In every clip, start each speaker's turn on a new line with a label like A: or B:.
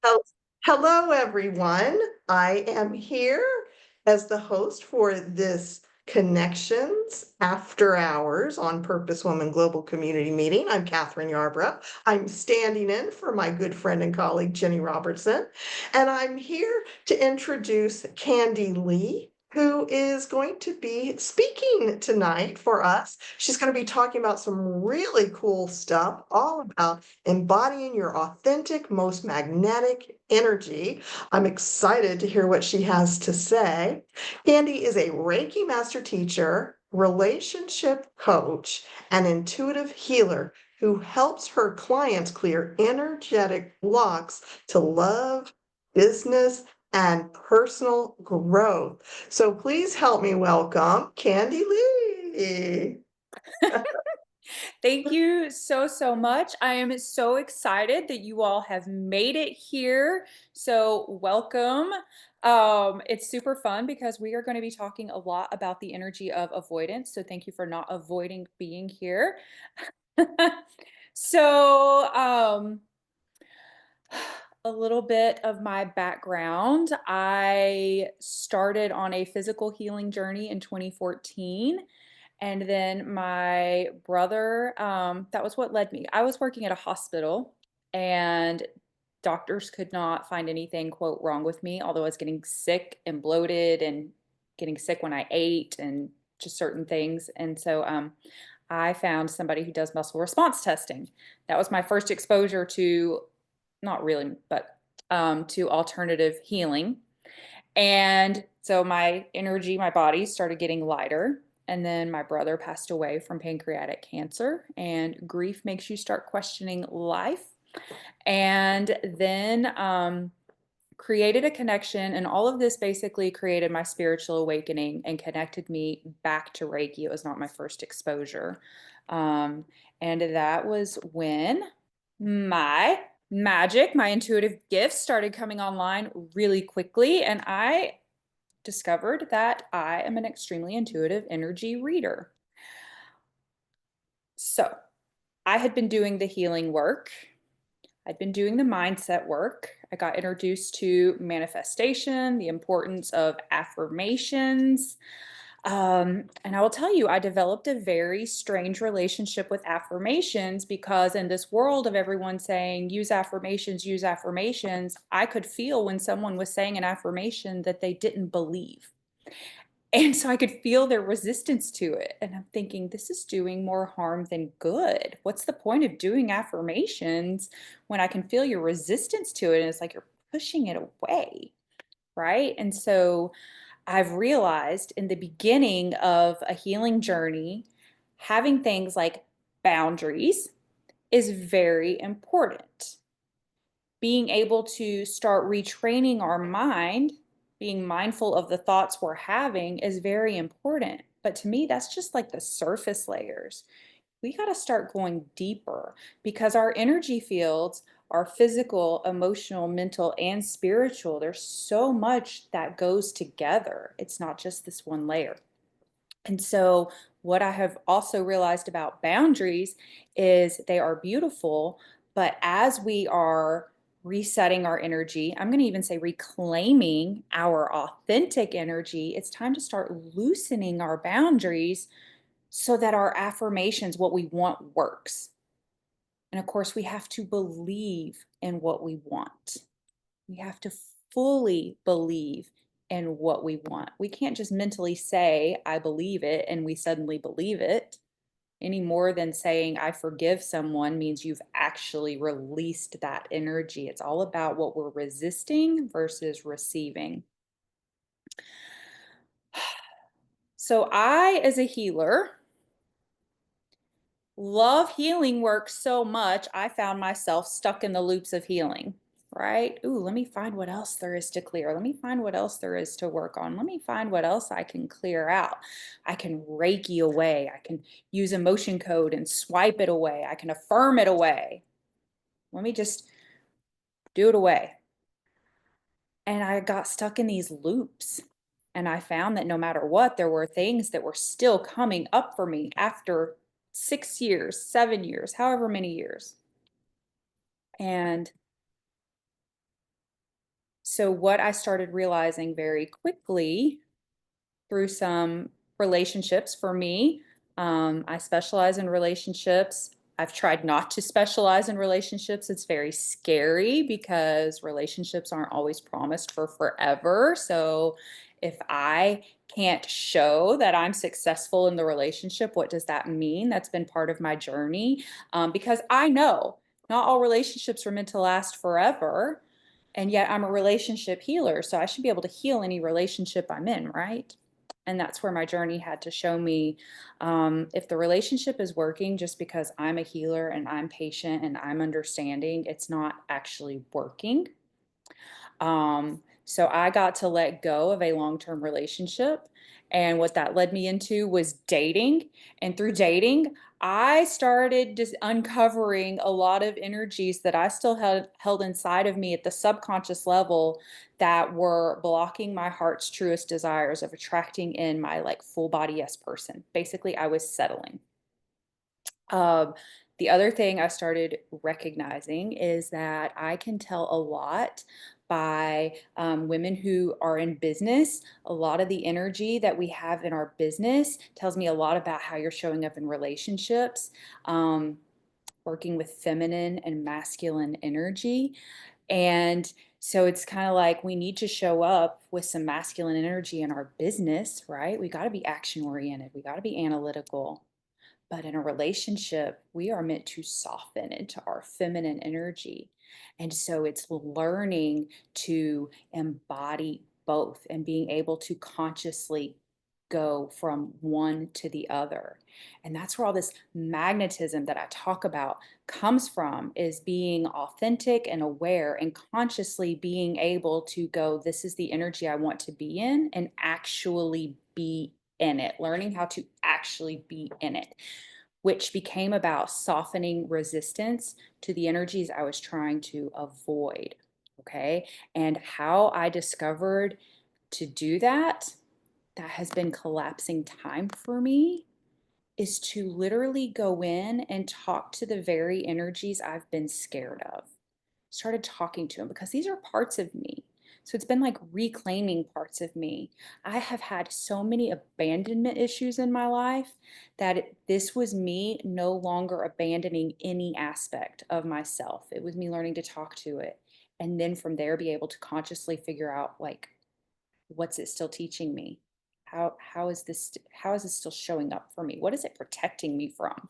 A: Hel- Hello, everyone. I am here as the host for this Connections After Hours on Purpose Woman Global Community Meeting. I'm Catherine Yarbrough. I'm standing in for my good friend and colleague, Jenny Robertson, and I'm here to introduce Kandi Leigh, who is going to be speaking tonight for us. She's going to be talking about some really cool stuff, all about embodying your authentic, most magnetic energy. I'm excited to hear what she has to say. Kandi is a Reiki master teacher, relationship coach, and intuitive healer who helps her clients clear energetic blocks to love, business, and personal growth. So please help me welcome Kandi Leigh.
B: Thank you so much. I am so excited that you all have made it here. So, welcome. It's super fun because we are going to be talking a lot about the energy of avoidance. So, thank you for not avoiding being here. so, a little bit of my background. I started on a physical healing journey in 2014. And then my brother, that was what led me. I was working at a hospital and doctors could not find anything, quote, wrong with me, although I was getting sick and bloated and getting sick when I ate and just certain things. And so I found somebody who does muscle response testing. That was my first exposure to, not really, but to alternative healing. And so my energy, my body started getting lighter. And then my brother passed away from pancreatic cancer, and grief makes you start questioning life. And then created a connection, and all of this basically created my spiritual awakening and connected me back to Reiki. It was not my first exposure. Um, and that was when my magic, my intuitive gifts started coming online really quickly. And I discovered that I am an extremely intuitive energy reader. So I had been doing the healing work. I'd been doing the mindset work. I got introduced to manifestation, the importance of affirmations. And I will tell you, I developed a very strange relationship with affirmations because, in this world of everyone saying, use affirmations, I could feel when someone was saying an affirmation that they didn't believe. And so I could feel their resistance to it. And I'm thinking, this is doing more harm than good. What's the point of doing affirmations when I can feel your resistance to it? And it's like you're pushing it away. Right. And so I've realized in the beginning of a healing journey, having things like boundaries is very important. Being able to start retraining our mind, being mindful of the thoughts we're having is very important. But to me, that's just like the surface layers. We got to start going deeper because our energy fields are physical, emotional, mental, and spiritual. There's so much that goes together. It's not just this one layer. And so, what I have also realized about boundaries is they are beautiful, but as we are resetting our energy, I'm going to even say reclaiming our authentic energy, it's time to start loosening our boundaries so that our affirmations, what we want, works. And of course, we have to believe in what we want. We have to fully believe in what we want. We can't just mentally say, I believe it, and we suddenly believe it, any more than saying, I forgive someone means you've actually released that energy. It's all about what we're resisting versus receiving. So, I, as a healer, love healing work so much, I found myself stuck in the loops of healing, right? Ooh, let me find what else there is to clear. Let me find what else there is to work on. Let me find what else I can clear out. I can Reiki away. I can use emotion code and swipe it away. I can affirm it away. Let me just do it away. And I got stuck in these loops. And I found that no matter what, there were things that were still coming up for me after 6 years, 7 years, however many years. And So, what I started realizing very quickly through some relationships for me, I specialize in relationships. I've tried not to specialize in relationships. It's very scary because relationships aren't always promised for forever. So, if I can't show that I'm successful in the relationship, what does that mean? That's been part of my journey, because I know not all relationships are meant to last forever. And yet I'm a relationship healer, so I should be able to heal any relationship I'm in, right? And that's where my journey had to show me, if the relationship is working just because I'm a healer and I'm patient and I'm understanding, it's not actually working. So I got to let go of a long-term relationship. And what that led me into was dating. And through dating, I started just uncovering a lot of energies that I still held inside of me at the subconscious level that were blocking my heart's truest desires of attracting in my like full body yes person. Basically, I was settling. Um, the other thing I started recognizing is that I can tell a lot by women who are in business. A lot of the energy that we have in our business tells me a lot about how you're showing up in relationships, working with feminine and masculine energy. And so it's kind of like we need to show up with some masculine energy in our business, right? We got to be action oriented, we got to be analytical. But in a relationship, we are meant to soften into our feminine energy. And so it's learning to embody both and being able to consciously go from one to the other. And that's where all this magnetism that I talk about comes from, is being authentic and aware and consciously being able to go, this is the energy I want to be in, and actually be in it, learning how to actually be in it, which became about softening resistance to the energies I was trying to avoid. Okay. And how I discovered to do that, that has been collapsing time for me, is to literally go in and talk to the very energies I've been scared of. Started talking to them because these are parts of me. So it's been like reclaiming parts of me. I have had so many abandonment issues in my life that this was me no longer abandoning any aspect of myself. It was me learning to talk to it. And then from there, be able to consciously figure out, like, what's it still teaching me? How is this still showing up for me? What is it protecting me from?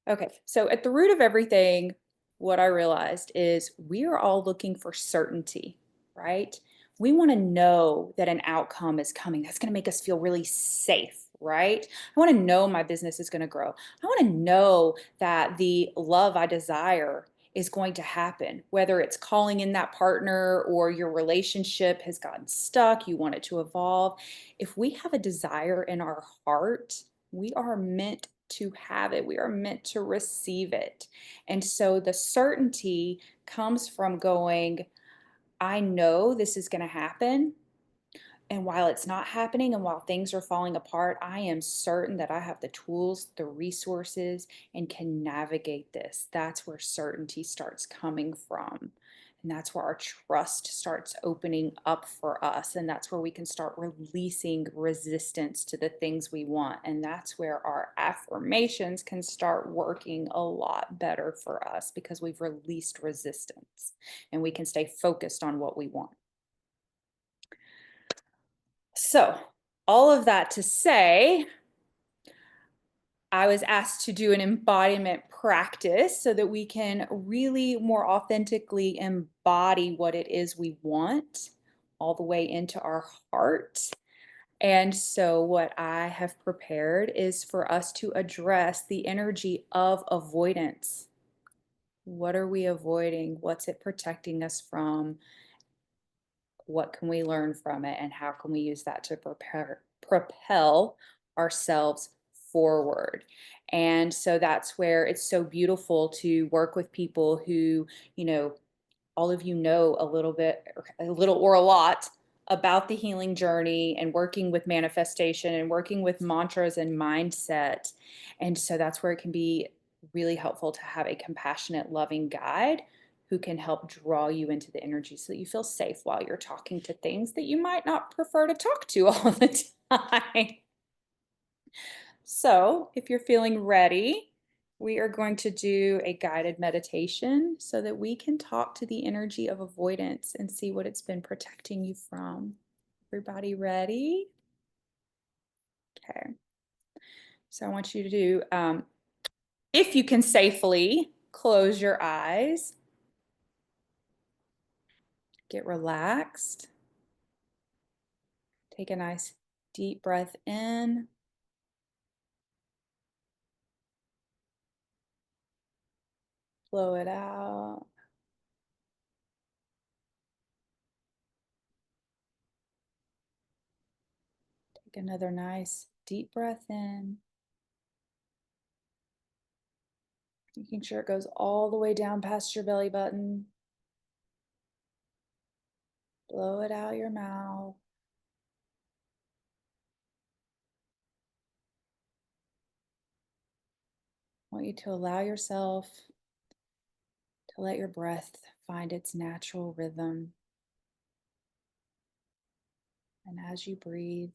B: Okay, so at the root of everything, what I realized is we are all looking for certainty, right? We want to know that an outcome is coming. That's going to make us feel really safe, right? I want to know my business is going to grow. I want to know that the love I desire is going to happen, whether it's calling in that partner or your relationship has gotten stuck, you want it to evolve. If we have a desire in our heart, we are meant to have it. We are meant to receive it. And so the certainty comes from going, I know this is going to happen. And while it's not happening and while things are falling apart, I am certain that I have the tools, the resources, and can navigate this. That's where certainty starts coming from. And that's where our trust starts opening up for us. And that's where we can start releasing resistance to the things we want. And that's where our affirmations can start working a lot better for us because we've released resistance and we can stay focused on what we want. So, all of that to say, I was asked to do an embodiment practice so that we can really more authentically embody what it is we want all the way into our heart. And so, what I have prepared is for us to address the energy of avoidance. What are we avoiding? What's it protecting us from? What can we learn from it, and how can we use that to propel ourselves forward? And so that's where it's so beautiful to work with people who, you know, all of you know a little bit, or a little or a lot about the healing journey and working with manifestation and working with mantras and mindset. And so that's where it can be really helpful to have a compassionate, loving guide who can help draw you into the energy so that you feel safe while you're talking to things that you might not prefer to talk to all the time. So, if you're feeling ready, we are going to do a guided meditation so that we can talk to the energy of avoidance and see what it's been protecting you from. Everybody ready? Okay. So, I want you to do, if you can safely close your eyes, get relaxed, take a nice deep breath in, blow it out. Take another nice deep breath in, making sure it goes all the way down past your belly button. Blow it out your mouth. I want you to allow yourself to let your breath find its natural rhythm. And as you breathe,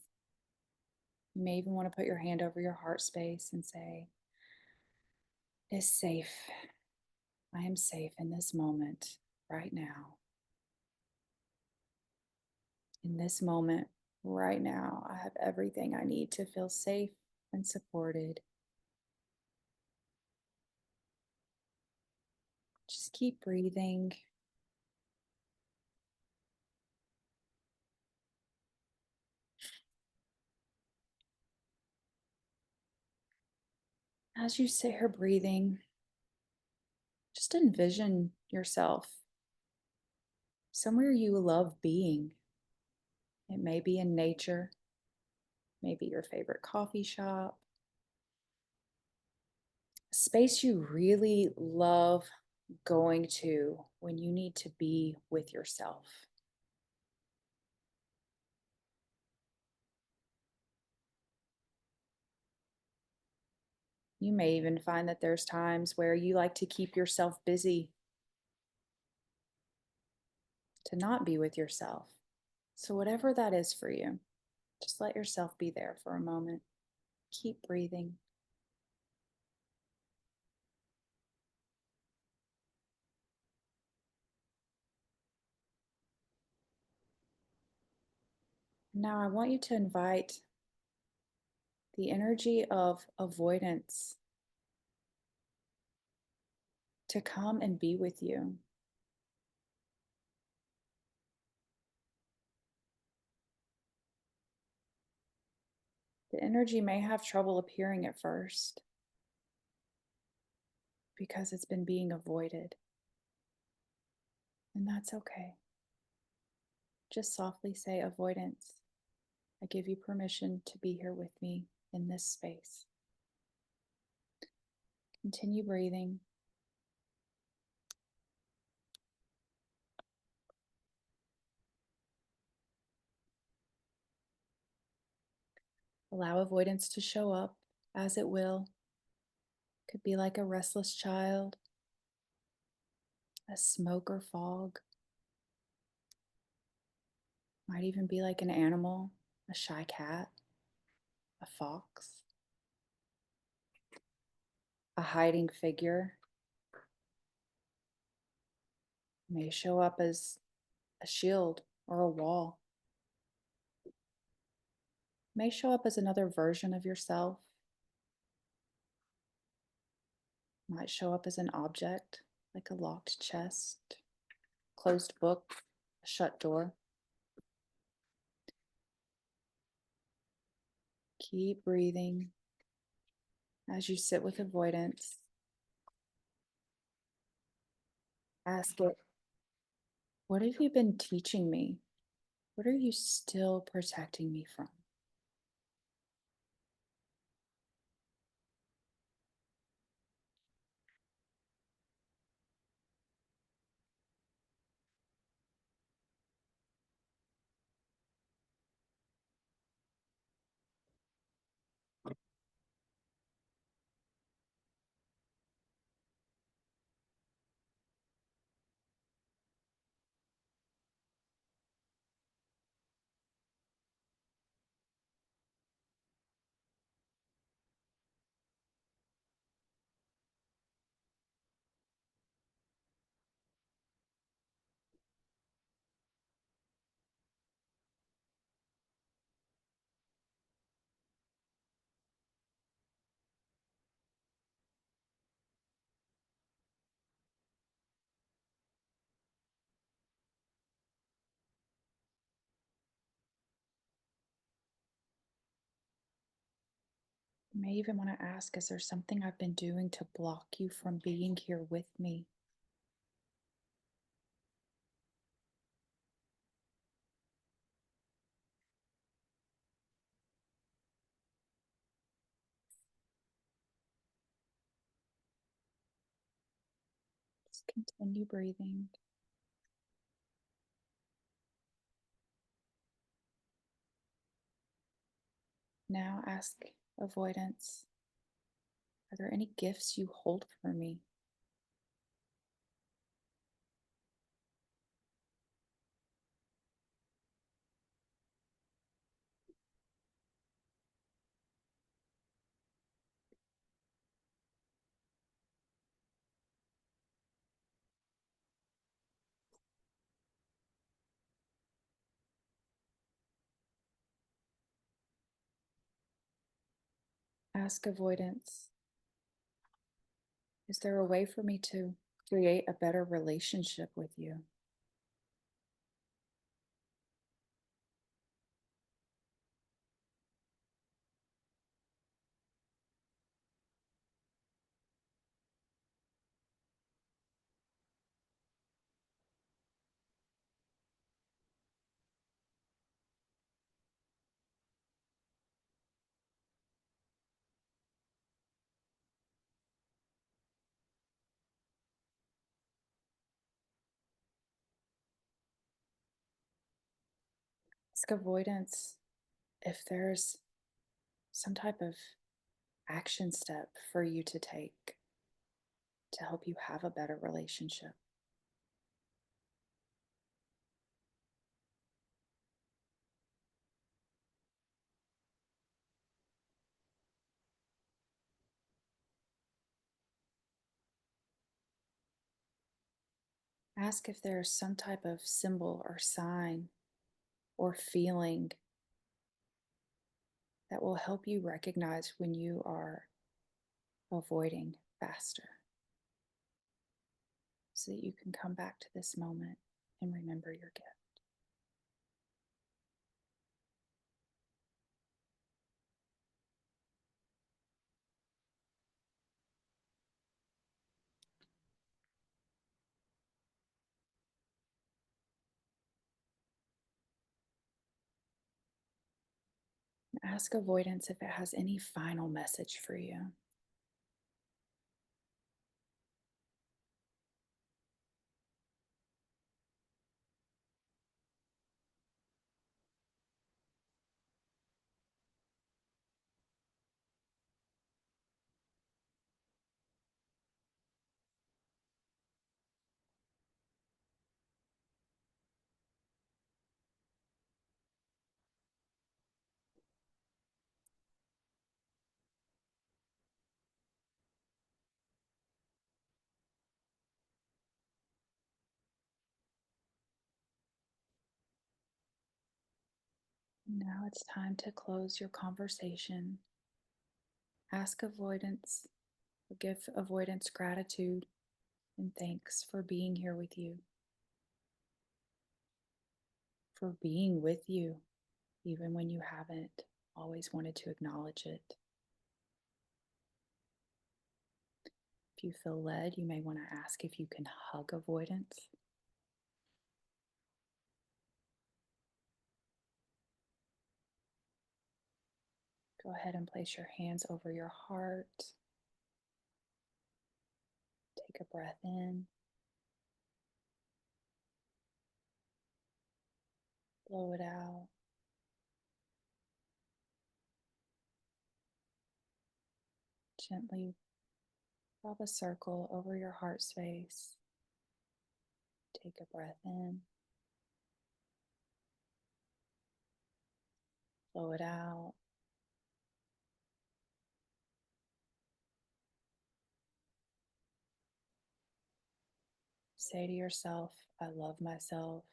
B: you may even want to put your hand over your heart space and say, "It is safe. I am safe in this moment, right now. In this moment, right now, I have everything I need to feel safe and supported." Just keep breathing. As you sit here breathing, just envision yourself somewhere you love being. It may be in nature, maybe your favorite coffee shop, a space you really love going to when you need to be with yourself. You may even find that there's times where you like to keep yourself busy, to not be with yourself. So, whatever that is for you, just let yourself be there for a moment. Keep breathing. Now, I want you to invite the energy of avoidance to come and be with you. The energy may have trouble appearing at first because it's been being avoided, and that's okay. Just softly say, "Avoidance, I give you permission to be here with me in this space." Continue breathing. Allow avoidance to show up as it will. Could be like a restless child, a smoke or fog. Might even be like an animal, a shy cat, a fox, a hiding figure. May show up as a shield or a wall. May show up as another version of yourself. Might show up as an object, like a locked chest, closed book, a shut door. Keep breathing as you sit with avoidance. Ask it, "What have you been teaching me? What are you still protecting me from?" You may even want to ask, is there something I've been doing to block you from being here with me? Just continue breathing. Now ask avoidance, are there any gifts you hold for me? Ask avoidance, is there a way for me to create a better relationship with you? Ask avoidance if there's some type of action step for you to take to help you have a better relationship. Ask if there's some type of symbol or sign or feeling that will help you recognize when you are avoiding faster so that you can come back to this moment and remember your gift. And ask avoidance if it has any final message for you. Now it's time to close your conversation. Ask avoidance, give avoidance gratitude and thanks for being here with you, for being with you, even when you haven't always wanted to acknowledge it. If you feel led, you may want to ask if you can hug avoidance. Go ahead and place your hands over your heart. Take a breath in. Blow it out. Gently rub a circle over your heart space. Take a breath in. Blow it out. Say to yourself, I love myself.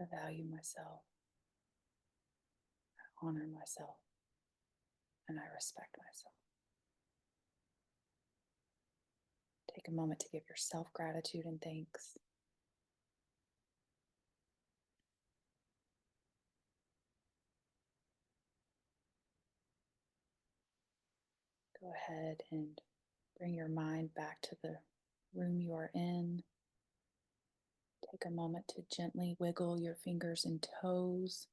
B: I value myself. I honor myself. And I respect myself. Take a moment to give yourself gratitude and thanks. ahead and bring your mind back to the room you are in. Take a moment to gently wiggle your fingers and toes.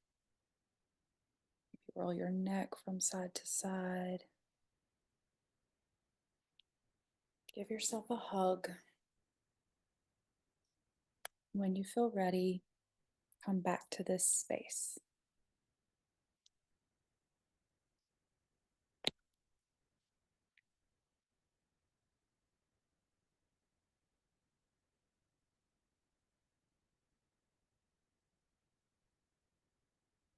B: Roll your neck from side to side. Give yourself a hug. When you feel ready, come back to this space.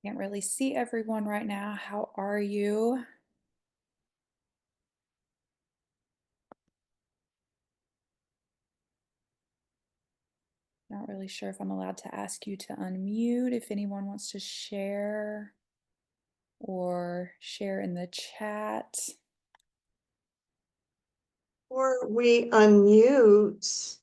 B: Can't really see everyone right now. How are you? Not really sure if I'm allowed to ask you to unmute if anyone wants to share or share in the chat.
A: Or we unmute,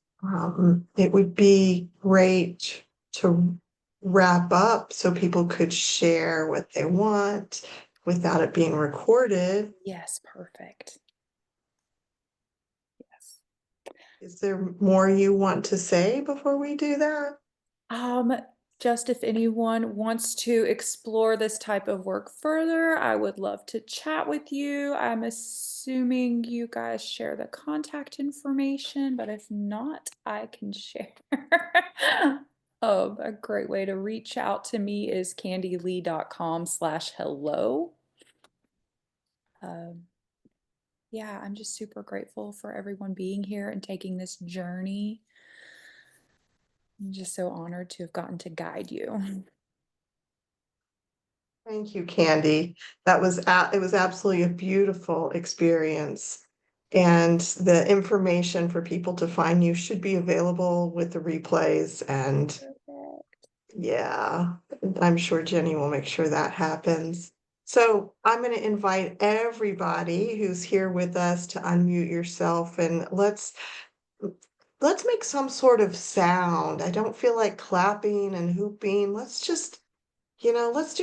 A: it would be great to wrap up so people could share what they want without it being recorded.
B: Yes, perfect. Yes.
A: Is there more you want to say before we do that?
B: Just if anyone wants to explore this type of work further, I would love to chat with you. I'm assuming you guys share the contact information, but if not, I can share. A great way to reach out to me is kandileigh.com/hello. Yeah, I'm just super grateful for everyone being here and taking this journey. I'm just so honored to have gotten to guide you.
A: Thank you, Kandi. It was absolutely a beautiful experience. And the information for people to find you should be available with the replays. And yeah, I'm sure Jenny will make sure that happens. So I'm going to invite everybody who's here with us to unmute yourself and let's make some sort of sound. I don't feel like clapping and hooping. Let's do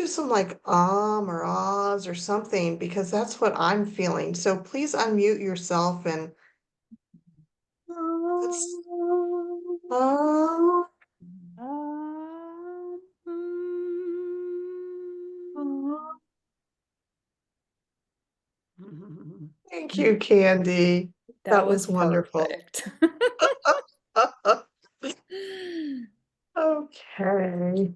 A: some like or ahs or something because that's what I'm feeling. So please unmute yourself and let's ah. Thank you, Kandi.
B: That
A: That
B: was
A: was wonderful.
B: perfect.
A: Okay.